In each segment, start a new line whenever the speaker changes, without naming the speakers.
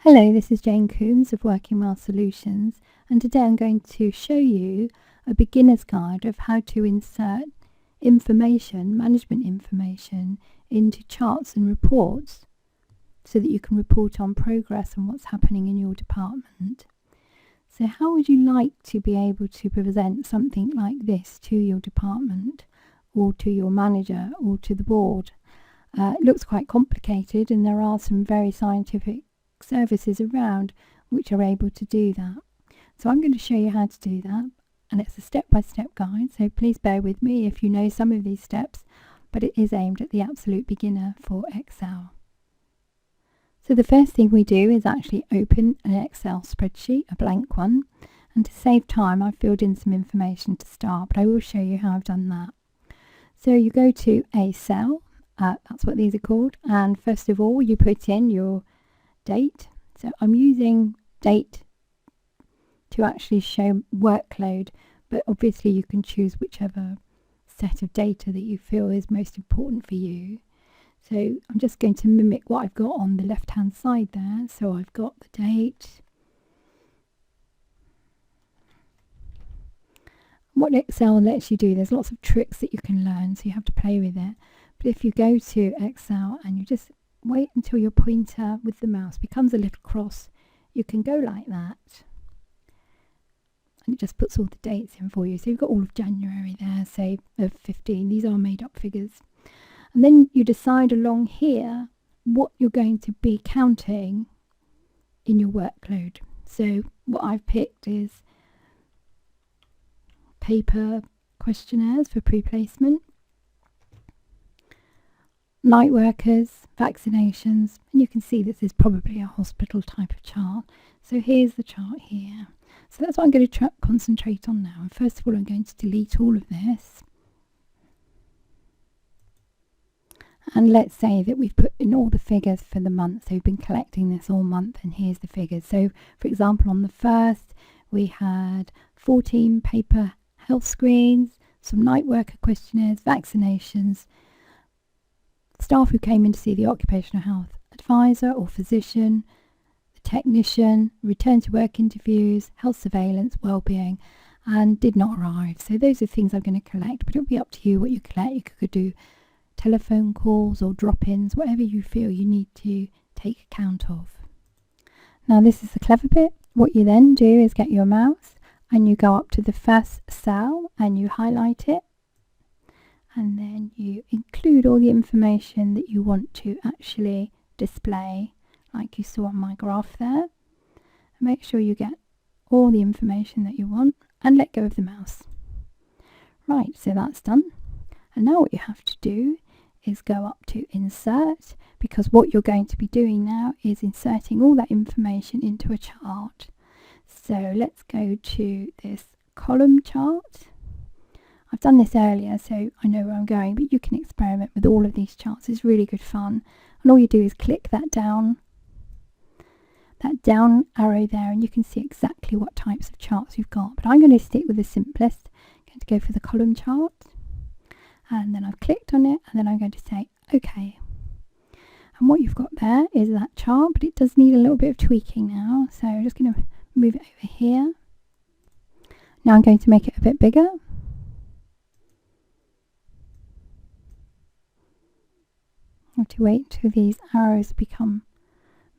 Hello, this is Jane Coombs of Working Well Solutions, and today I'm going to show you a beginner's guide of how to insert management information, into charts and reports so that you can report on progress and what's happening in your department. So how would you like to be able to present something like this to your department or to your manager or to the board? It looks quite complicated, and there are some very scientific services around which are able to do that. So I'm going to show you how to do that, and it's a step-by-step guide, so please bear with me if you know some of these steps, but it is aimed at the absolute beginner for Excel. So the first thing we do is actually open an Excel spreadsheet, a blank one, and to save time I've filled in some information to start, but I will show you how I've done that. So you go to a cell, that's what these are called, and first of all you put in your date. So I'm using date to actually show workload, but obviously you can choose whichever set of data that you feel is most important for you. So I'm just going to mimic what I've got on the left hand side there. So I've got the date. What Excel lets you do, there's lots of tricks that you can learn, so you have to play with it. But if you go to Excel and you just wait until your pointer with the mouse becomes a little cross, you can go like that, and it just puts all the dates in for you. So you've got all of January there, say of 15. These are made up figures. And then you decide along here what you're going to be counting in your workload. So what I've picked is paper questionnaires for pre-placement, night workers, vaccinations, and you can see this is probably a hospital type of chart. So here's the chart here. So that's what I'm going to concentrate on now. And first of all, I'm going to delete all of this. And let's say that we've put in all the figures for the month. So we've been collecting this all month, and here's the figures. So for example, on the 1st, we had 14 paper health screens, some night worker questionnaires, vaccinations, staff who came in to see the occupational health advisor or physician, the technician, return to work interviews, health surveillance, well-being, and did not arrive. So those are things I'm going to collect, but it'll be up to you what you collect. You could do telephone calls or drop-ins, whatever you feel you need to take account of. Now this is the clever bit. What you then do is get your mouse and you go up to the first cell and you highlight it, and then you include all the information that you want to actually display, like you saw on my graph there. Make sure you get all the information that you want and let go of the mouse. Right, so that's done. And now what you have to do is go up to insert, because what you're going to be doing now is inserting all that information into a chart. So let's go to this column chart. I've done this earlier, so I know where I'm going, but you can experiment with all of these charts. It's really good fun. And all you do is click that down arrow there, and you can see exactly what types of charts you've got. But I'm going to stick with the simplest. I'm going to go for the column chart, and then I've clicked on it, and then I'm going to say OK. And what you've got there is that chart, but it does need a little bit of tweaking now. So I'm just going to move it over here. Now I'm going to make it a bit bigger. You have to wait till these arrows become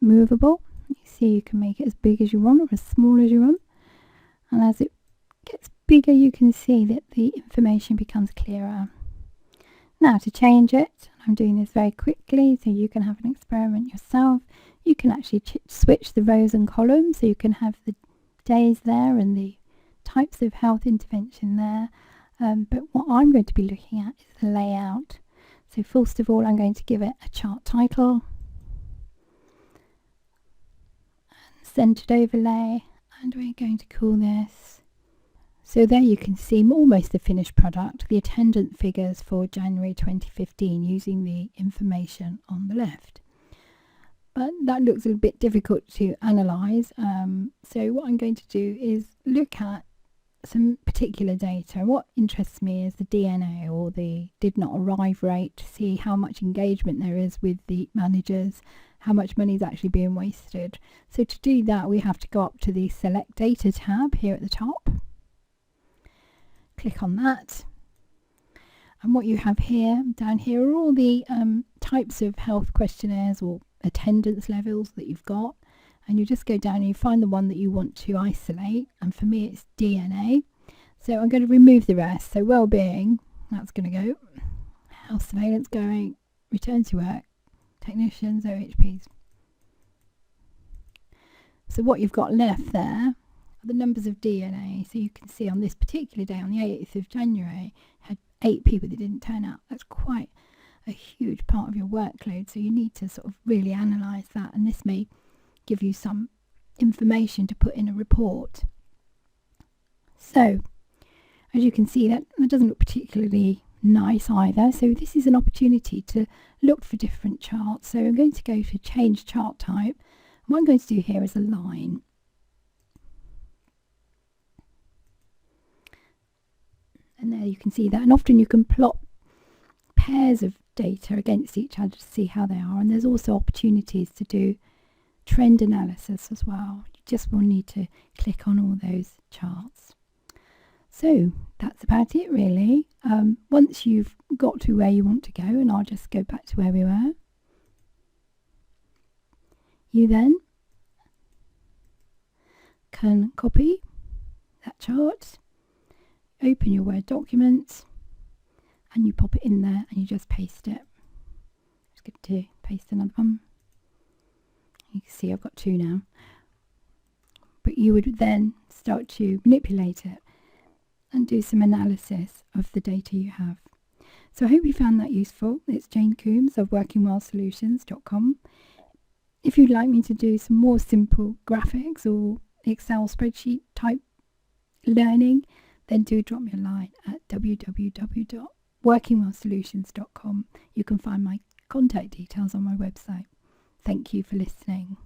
movable. You see, you can make it as big as you want or as small as you want, and as it gets bigger you can see that the information becomes clearer. Now to change it, I'm doing this very quickly so you can have an experiment yourself. You can actually switch the rows and columns, so you can have the days there and the types of health intervention there, but what I'm going to be looking at is the layout. So first of all, I'm going to give it a chart title, and centered overlay, and we're going to call this. So there you can see almost the finished product, the attendant figures for January 2015 using the information on the left. But that looks a little bit difficult to analyse, so what I'm going to do is look at some particular data. What interests me is the DNA, or the did not arrive rate, to see how much engagement there is with the managers, how much money is actually being wasted. So to do that, we have to go up to the Select Data tab here at the top. Click on that. And what you have here, down here, are all the types of health questionnaires or attendance levels that you've got. And you just go down and you find the one that you want to isolate. And for me, it's DNA. So I'm going to remove the rest. So well-being, that's going to go. Health surveillance going. Return to work. Technicians, OHPs. So what you've got left there are the numbers of DNA. So you can see on this particular day, on the 8th of January, had 8 people that didn't turn up. That's quite a huge part of your workload. So you need to sort of really analyse that. And this may give you some information to put in a report. So as you can see, that doesn't look particularly nice either. So this is an opportunity to look for different charts. So I'm going to go to change chart type. What I'm going to do here is a line. And there you can see that. And often you can plot pairs of data against each other to see how they are. And there's also opportunities to do trend analysis as well. You just will need to click on all those charts. So that's about it really. Once you've got to where you want to go, and I'll just go back to where we were, you then can copy that chart, open your Word document, and you pop it in there and you just paste it. Just going to paste another one. You can see I've got 2 now. But you would then start to manipulate it and do some analysis of the data you have. So I hope you found that useful. It's Jane Coombs of workingwellsolutions.com. If you'd like me to do some more simple graphics or Excel spreadsheet type learning, then do drop me a line at www.workingwellsolutions.com. You can find my contact details on my website. Thank you for listening.